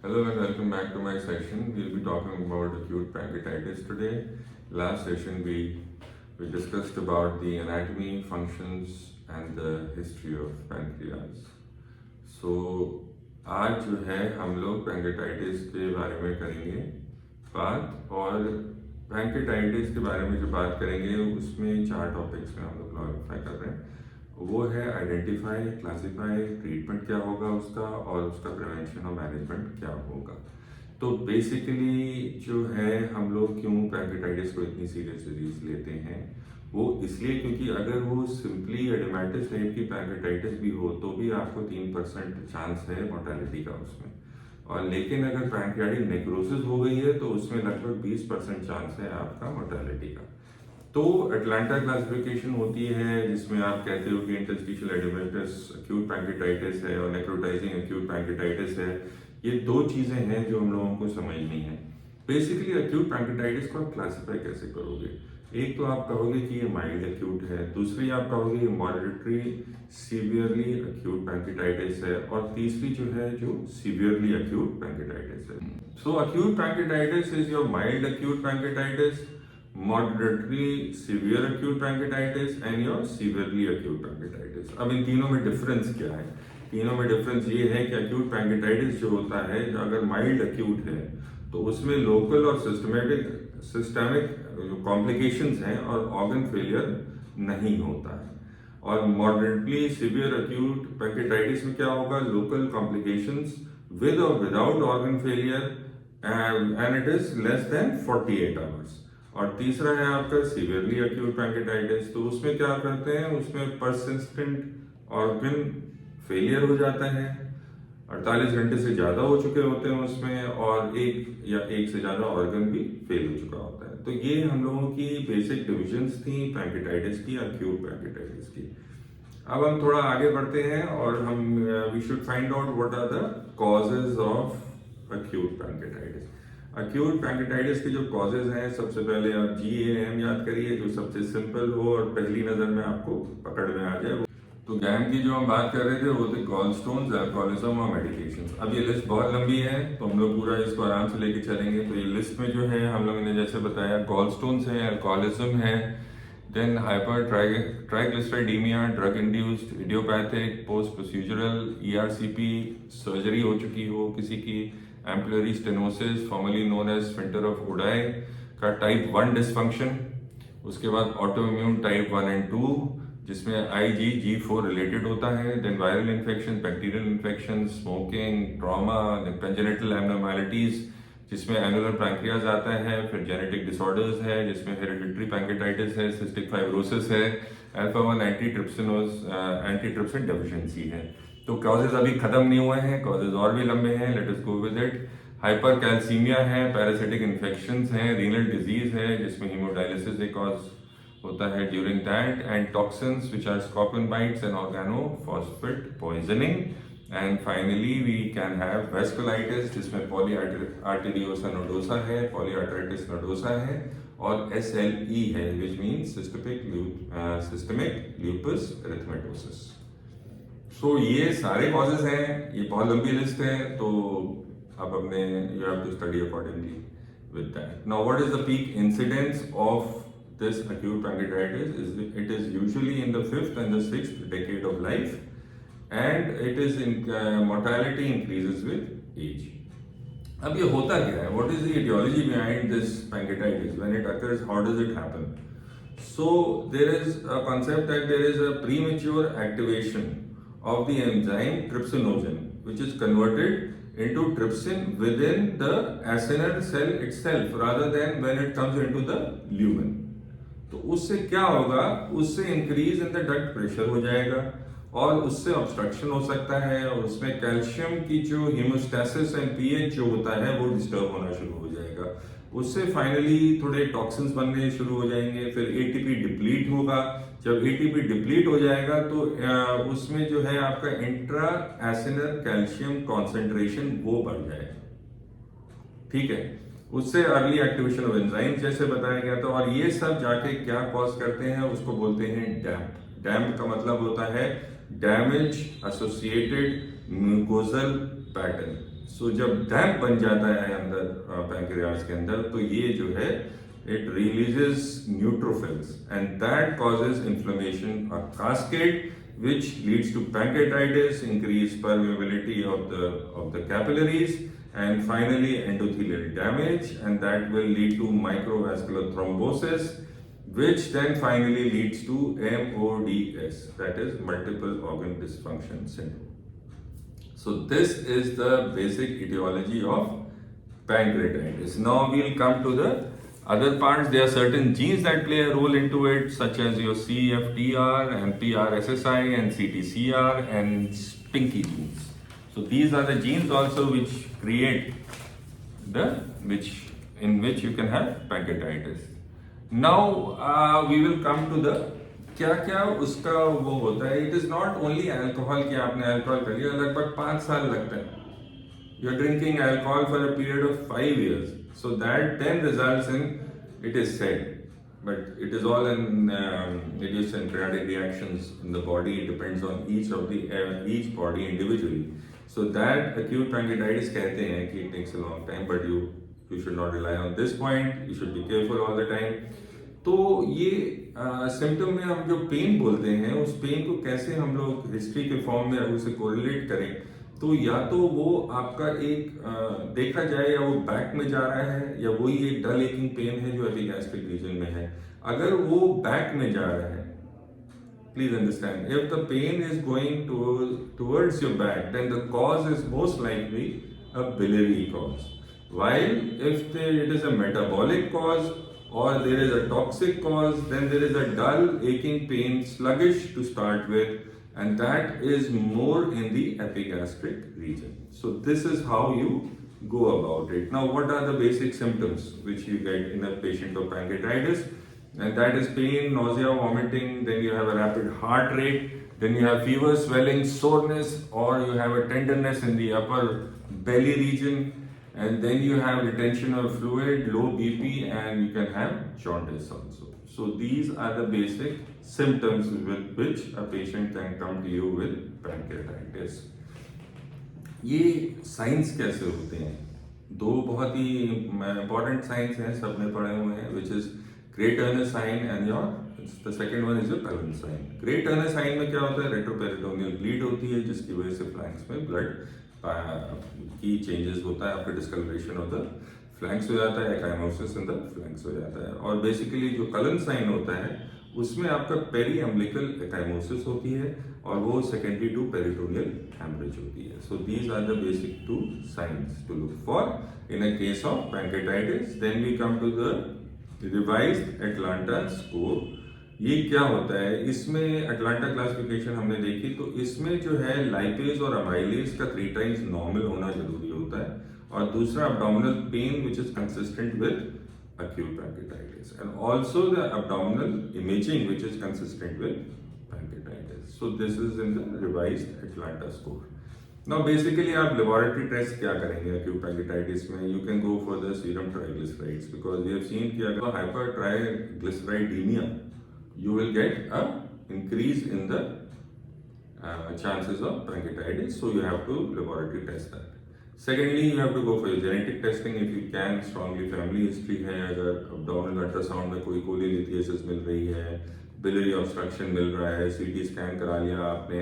Hello and welcome back to my session. We'll be talking about acute pancreatitis today. Last session we discussed about the anatomy, functions and the history of pancreas. So आज जो है हम लोग pancreatitis के बारे में करेंगे बात, और पैंक्रेटाइटिस के बारे में जो बात करेंगे उसमें 4 टॉपिक्स में हम लोग क्लैरिफाई कर रहे हैं। वो है आइडेंटिफाई, क्लासिफाई, ट्रीटमेंट क्या होगा उसका, और उसका प्रिवेंशन और मैनेजमेंट क्या होगा। तो बेसिकली जो है हम लोग क्यों पैंक्रेटाइटिस को इतनी सीरियस डिजीज लेते हैं, वो इसलिए क्योंकि अगर वो सिंपली एडेमेटिस टाइप की पैंक्रेटाइटिस भी हो तो भी आपको 3% चांस है मोर्टेलिटी का उसमें, और लेकिन अगर पैंक्रियाटिक नेक्रोसिस हो गई है तो उसमें लगभग 20% चांस है आपका मोर्टेलिटी का। तो अटलांटा क्लासिफिकेशन होती है जिसमें आप कहते हो कि इंटरस्टिशियल एडेमेटस एक्यूट पैंक्रेटाइटिस है और नेक्रोटाइजिंग एक्यूट पैंक्रेटाइटिस है। ये 2 चीजें हैं जो हम लोगों को समझनी है। बेसिकली एक्यूट पैंक्रेटाइटिस को आप क्लासिफाई कैसे करोगे? एक तो आप कहोगे कि ये माइल्ड एक्यूट है, दूसरी आप कहोगे ये मॉडरेटरी सीवियरली एक्यूट पैंक्रेटाइटिस है, और तीसरी जो है जो सीवियरली एक्यूट पैंक्रेटाइटिस है। So acute pancreatitis is your mild acute pancreatitis, moderately severe acute pancreatitis and your severely acute pancreatitis। अब इन तीनों में डिफरेंस क्या है? तीनों में डिफरेंस ये है कि acute pancreatitis जो होता है, जो अगर mild acute है तो उसमें लोकल और सिस्टेमिक कॉम्प्लिकेशंस हैं और ऑर्गन फेलियर नहीं होता है। और मॉडरेटली सीवियर एक्यूट पैंक्रेटाइटिस में क्या होगा? लोकल कॉम्प्लिकेशंस विद और without organ failure and it is less than 48 hours. और तीसरा है आपका सीवियरली एक्यूट पैंक्रेटाइटिस। तो उसमें क्या करते हैं, उसमें परसिस्टेंट ऑर्गन फेलियर हो जाता है, 48 घंटे से ज्यादा हो चुके होते हैं उसमें, और एक से ज्यादा ऑर्गन भी फेल हो चुका होता है। तो ये हम लोगों की बेसिक डिविजन्स थी पैंक्रेटाइटिस की, एक्यूट पैंक्रेटाइटिस की। अब हम थोड़ा आगे बढ़ते हैं और हम we should find out what are the causes of acute pancreatitis. Acute pancreatitis के जो कॉजेज हैं, सबसे पहले आप GAM याद करिए, जो सबसे सिंपल हो और पहली नजर में आपको पकड़ में आ जाए। तो गैम की जो हम बात कर रहे थे वो थे गॉलस्टोन्स, अल्कोहलिज्म और मेडिकेशंस। अब ये लिस्ट बहुत लंबी है तो हम लोग पूरा इसको आराम से लेके चलेंगे। तो ये लिस्ट में जो है हम लोगों ने जैसे बताया, गॉलस्टोन्स है, अल्कोहलिज्म है, then hypertriglyceridemia, drug induced idiopathic, post procedural ERCP, surgery हो चुकी हो किसी की, ampullary stenosis formerly known as sphincter of Oddi का टाइप 1 डिसफंक्शन, उसके बाद ऑटोइम्यून टाइप 1 एंड 2 जिसमें IgG4 रिलेटेड होता है, then viral infection, bacterial infection, smoking, trauma, congenital abnormalities जिसमें एनुलर पैंक्रियाज आता है, फिर जेनेटिक डिसऑर्डर्स है जिसमें हेरिडिटरी पैंक्रेटाइटिस है, सिस्टिक फाइब्रोसिस है, अल्फा 1 एंटीट्रिप्सिन डेफिशिएंसी है। तो कॉजेज अभी खत्म नहीं हुए हैं, कॉजेज और भी लंबे हैं, let us go with it. Hypercalcaemia है, पैरासिटिक इन्फेक्शंस हैं, रीनल डिजीज है जिसमें हीमोडायलिसिस एक कॉज होता है during that, and toxins which are scorpion bites and organophosphate poisoning, and finally we can have vasculitis जिसमें पॉलीआर्टेरियोसा नोडोसा है, पॉलीआर्टराइटिस nodosa है, और SLE है विच मीन्स सिस्टमिक ल्यूपस एरिथेमेटोसिस। सो ये सारे कॉजेज हैं, ये बहुत लंबी लिस्ट है, तो आप अपने you have to study accordingly with that. Now what is the peak incidence of this acute pancreatitis? It is usually in the 5th and the 6th decade of life, and it is in mortality increases with age. अब ये होता क्या है? What is the etiology behind this pancreatitis? When it occurs, how does it happen? So there is a concept that there is a premature activation of the enzyme trypsinogen, which is converted into trypsin within the acinar cell itself rather than when it comes into the lumen. तो उससे क्या होगा? उससे increase in the duct pressure हो जाएगा और उससे obstruction हो सकता है, और उसमें कैल्शियम की जो हीमोस्टेसिस एंड pH जो होता है वो डिस्टर्ब होना शुरू हो जाएगा। उससे फाइनली थोड़े टॉक्सिन्स बनने शुरू हो जाएंगे, फिर ATP डिप्लीट होगा। जब ATP डिप्लीट हो जाएगा तो उसमें जो है आपका इंट्रा एसिनर कैल्शियम कॉन्सेंट्रेशन वो बढ़ जाएगा, ठीक है। उससे अर्ली एक्टिवेशन ऑफ एंजाइम जैसे बताया गया था, और ये सब जाके क्या कॉज करते हैं, उसको बोलते हैं डैम्प। डैम्प का मतलब होता है डैमेज एसोसिएटेड म्यूकोजल पैटर्न। सो जब डैम्प बन जाता है अंदर पैंक्रियाज के अंदर, तो ये जो है it releases neutrophils and that causes inflammation, a cascade which leads to pancreatitis, increased permeability of the capillaries, and finally endothelial damage, and that will lead to microvascular thrombosis, which then finally leads to MODS, that is multiple organ dysfunction syndrome. So this is the basic etiology of pancreatitis. Now we'll come to the other parts. There are certain genes that play a role into it, such as your CFTR and PRSSI and CTCR and Spinky genes. So these are the genes also which create in which you can have pancreatitis. Now we will come to the क्या क्या उसका वो होता है. It is not only alcohol कि आपने alcohol कर लिया, लगभग 5 साल लगता है. You are drinking alcohol for a period of 5 years, so that then results in, it is said, but it is all in idiosyncratic reactions in the body. It depends on each body individually. So that acute pancreatitis कहते हैं कि it takes a long time, but you should not rely on this point. You should be careful all the time. तो ये symptom में हम जो pen बोलते हैं, उस पेन को कैसे हम लोग हिस्ट्री के फॉर्म में उसे कोरिलेट करें, तो या तो वो आपका एक देखा जाए या वो बैक में जा रहा है, या वही एक डल एकिंग पेन है जो एपिगैस्ट्रिक रीजन में है. अगर वो बैक में जा रहा है, please understand, if the pain is going towards your back, then the cause is most likely a biliary cause. While if it is a metabolic cause or there is a toxic cause, then there is a dull aching pain, sluggish to start with, and that is more in the epigastric region. So this is how you go about it. Now what are the basic symptoms which you get in a patient of pancreatitis? And that is pain, nausea, vomiting, then you have a rapid heart rate, then you have fever, swelling, soreness, or you have a tenderness in the upper belly region, and then you have retention of fluid, low BP, and you can have jaundice also. So these are the basic symptoms with which a patient can come to you with pancreatitis. ये science कैसे होते हैं? 2 बहुत ही important science हैं, सबने पढ़े हुए हैं, which is Great Turner sign and the second one is your Cullen sign. Great Turner sign में क्या होता है? रेट्रोपेरिटोनियल ब्लीड होती है, जिसकी वजह से फ्लैंक्स में ब्लड की चेंजेस होता है, आपका डिस्कलरेशन ऑफ द फ्लैंक्स हो जाता है, एकाइमोसिस इन द फ्लैंक्स हो जाता है. और बेसिकली जो कलन साइन होता है उसमें आपका पेरी एम्ब्लिकल एकाइमोसिस होती है, और वो सेकेंडरी टू पेरिटोनियल हेमरेज होती है. So these are the basic 2 signs to look for in a case of pancreatitis. Then we come to the revised Atlanta score. ये क्या होता है? इसमें अटलांटा क्लासिफिकेशन हमने देखी, तो इसमें जो है लाइपेज और अमाइलेज का 3 times नॉर्मल होना जरूरी होता है, और दूसरा abdominal pain which is consistent with acute pancreatitis, and also the abdominal imaging which is consistent with pancreatitis. So this is in the revised Atlanta score. Now basically आप laboratory test क्या करेंगे acute pancreatitis में? You can go for the serum triglycerides, because we have seen कि अगर hypertriglyceridemia, you will get a increase in the chances of pancreatitis, so you have to laboratory test that. Secondly, you have to go for your genetic testing if you can. Strongly family history है, अगर abdominal ultrasound में कोई cholelithiasis मिल रही है, biliary obstruction मिल रहा है, CT scan करा लिया आपने,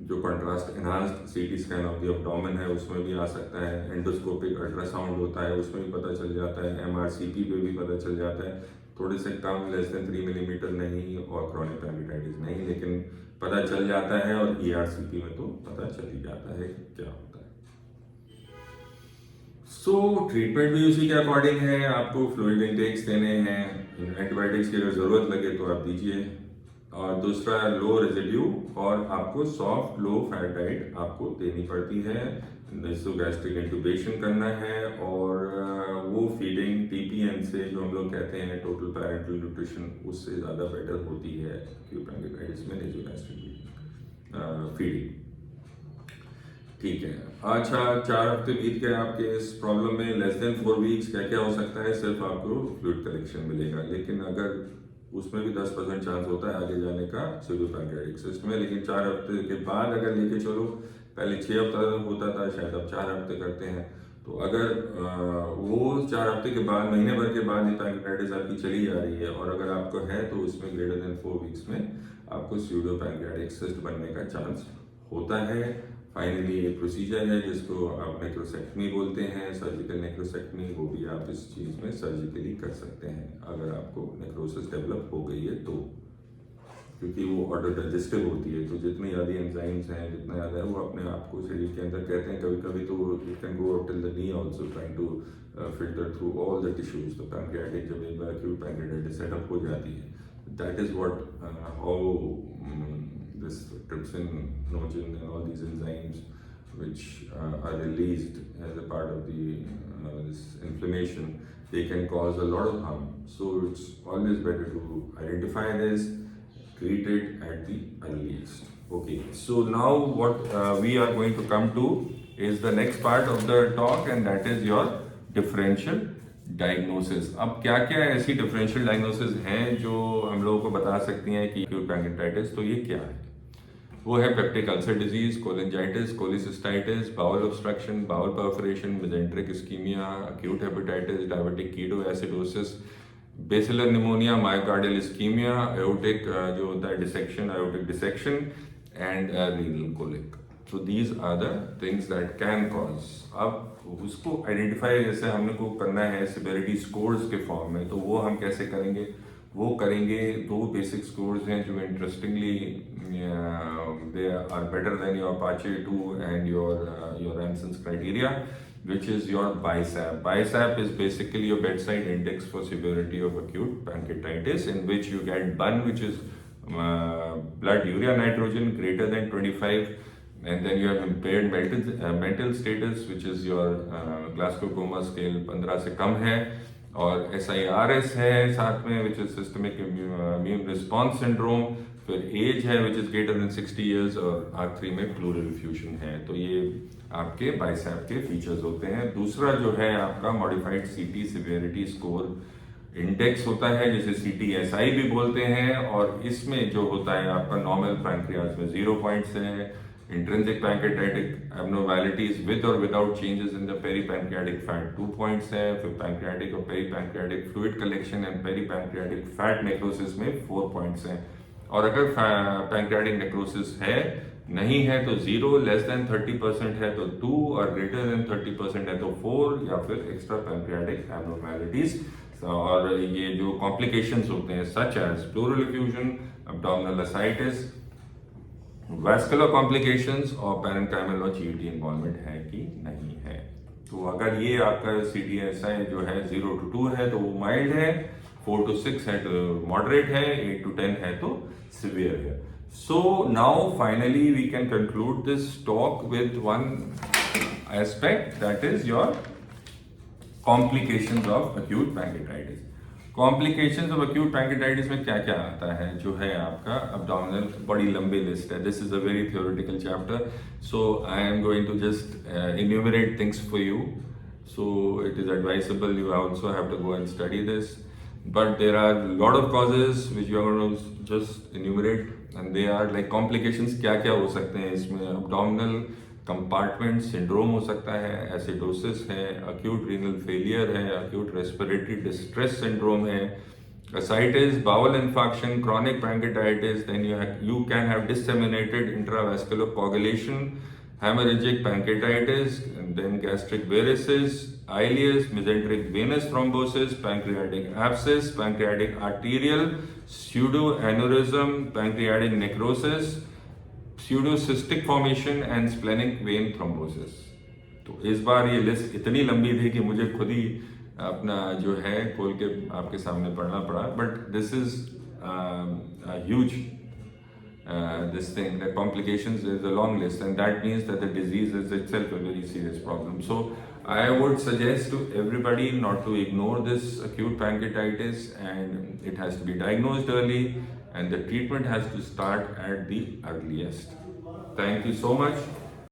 जो contrast enhanced CT scan of the abdomen है उसमें भी आ सकता है, एंडोस्कोपिक अल्ट्रासाउंड होता है उसमें भी पता चल जाता है, MRCP पे भी पता चल जाता है, थोड़े से कम लेस देन 3 मिलीमीटर नहीं और क्रॉनिक पैंक्रेटाइटिस नहीं, लेकिन पता चल जाता है, और ERCP में तो पता चल ही जाता है क्या होता है. सो ट्रीटमेंट भी उसी के अकॉर्डिंग है, आपको फ्लूइड इंटेक्स देने हैं, एंटीबायोटिक्स की अगर जरूरत लगे तो आप दीजिए, और दूसरा लो रेजिड्यू, और आपको सॉफ्ट लो फैट डाइट आपको देनी पड़ती है, नेसोगैस्ट्रिक इंट्यूबेशन करना है, और वो फीडिंग TPN से जो हम लोग कहते हैं टोटल पैरेंटल न्यूट्रिशन, उससे ज़्यादा बेटर होती है एक्यूट पैंक्रेटाइटिस में नेसोगैस्ट्रिक फीडिंग. ठीक है, अच्छा 4 हफ्ते बीत गए आपके इस प्रॉब्लम में, लेस देन 4 weeks क्या क्या हो सकता है? सिर्फ आपको फ्लूइड कलेक्शन मिलेगा, लेकिन अगर उसमें भी 10% चांस होता है आगे जाने का सीरो पैंक्रेटिक सिस्ट में, लेकिन 4 हफ्ते के बाद अगर लेके चलो पहले 6 हफ्ता होता था, शायद अब 4 हफ्ते करते हैं। तो अगर वो 4 हफ्ते के बाद, महीने भर के बाद ये पैंक्रियाटाइटिस आपकी चली जा रही है और अगर आपको है तो उसमें ग्रेटर देन 4 वीक्स में आपको स्यूडो पैंक्रियाटिक सिस्ट बनने का चांस होता है। फाइनली एक प्रोसीजर है जिसको आप नेक्रोसेक्टमी बोलते हैं, सर्जिकल नेक्रोसेक्टमी, वो भी आप इस चीज़ में सर्जिकली कर सकते हैं अगर आपको नेक्रोसिस डेवलप हो गई है तो, क्योंकि वो ऑटो डाइजेस्टिव होती है। तो जितनी ज़्यादा एंजाइम्स हैं, जितना ज़्यादा है वो अपने आप को शरीर के अंदर, कहते हैं कभी कभी तो it can go up till the knee also trying to filter through all the tissues. तो पैंक्रियाटिक जब एक बार एक्यूट पैंक्रियाटाइटिस सेटअप हो जाती है, that is what how this trypsin, nogin and all these enzymes which are released as a part of the this inflammation, they can cause a lot of harm. So it's always better to identify this, treat it at the earliest. Okay, so now what we are going to come to is the next part of the talk, and that is your differential diagnosis. अब क्या क्या ऐसी differential diagnosis हैं जो हम लोगों को बता सकती हैं कि एक्यूट पैंक्रियाटाइटिस, तो ये क्या है? वो है peptic ulcer disease, cholangitis, cholecystitis, bowel obstruction, bowel perforation, mesenteric ischemia, acute hepatitis, diabetic ketoacidosis, basilar pneumonia, myocardial ischemia, aortic जो होता है dissection, aortic dissection and renal colic. So these are the things that can cause. अब उसको identify जैसे हमने को करना है सिवियरिटी स्कोर्स के फॉर्म में, तो वो हम कैसे करेंगे? वो करेंगे, 2 बेसिक स्कोर्स हैं जो interestingly they are better than your APACHE 2 and your Anson's criteria, which is your BISAP. BISAP is basically your bedside index for severity of acute pancreatitis, in which you get BUN, which is blood urea nitrogen greater than 25, and then you have impaired mental status, which is your Glasgow Coma scale 15 से कम है, और SIRS है साथ में, which is systemic immune response syndrome, फिर as है which is greater than 60 years, और आखिरी में pleural effusion है। तो ये आपके बाइसैप के फीचर्स होते हैं। दूसरा जो है आपका मॉडिफाइड सीटी सिवियरिटी स्कोर इंडेक्स होता है, जिसे CTSI भी बोलते हैं, और इसमें जो होता है आपका नॉर्मल पैंक्रियाज में 0 पॉइंट्स है, इंट्रिंसिक पैंक्रियाटाइटिक एब्नॉर्मैलिटीज विद और without changes in the peripancreatic fat 2 points है, फिर पैंक्रियाटिक और peripancreatic fluid collection and peripancreatic fat necrosis में 4 पॉइंट्स हैं, और अगर पैंक्रियाटिक नेक्रोसिस है नहीं है तो 0, लेस देन 30% है तो 2, और ग्रेटर देन 30% है तो 4, या फिर एक्स्ट्रा पैंक्रियाटिक एब्नॉर्मैलिटीज। और ये जो कॉम्प्लिकेशंस होते हैं such as pleural effusion, abdominal ascites, vascular complications और पैरेन्काइमल और GET इन्वॉल्वमेंट है कि नहीं है। तो अगर ये आपका CTSI जो है 0 to 2 है तो वो माइल्ड है, 4 to 6 है तो मॉडरेट है, 8 to 10 है तो सिवियर है। So now finally we can conclude this talk with one aspect, that is your complications of acute pancreatitis. Complications of acute pancreatitis में क्या क्या आता है? जो है आपका abdominal, बड़ी लंबी लिस्ट है। This is a very theoretical chapter, so I am going to just enumerate things for you. So it is advisable you also have to go and study this. But there are a lot of causes which you are going to just enumerate, and they are like complications क्या क्या हो सकते हैं इसमें? abdominal compartment syndrome हो सकता है, acidosis है, acute renal failure है, acute respiratory distress syndrome है, ascites, bowel infarction, chronic pancreatitis, then you can have disseminated intravascular coagulation, hemorrhagic pancreatitis, and then gastric varices, ileus, mesenteric venous thrombosis, pancreatic abscess, pancreatic arterial, pseudoaneurysm, pancreatic necrosis, pseudocystic formation and splenic vein thrombosis। तो इस बार ये list इतनी लंबी थी कि मुझे खुद ही अपना जो है खोल के आपके सामने पढ़ना पड़ा, but this is huge this thing, the complications is a long list, and that means that the disease is itself a very serious problem. So I would suggest to everybody not to ignore this acute pancreatitis, and it has to be diagnosed early, and the treatment has to start at the earliest. Thank you so much.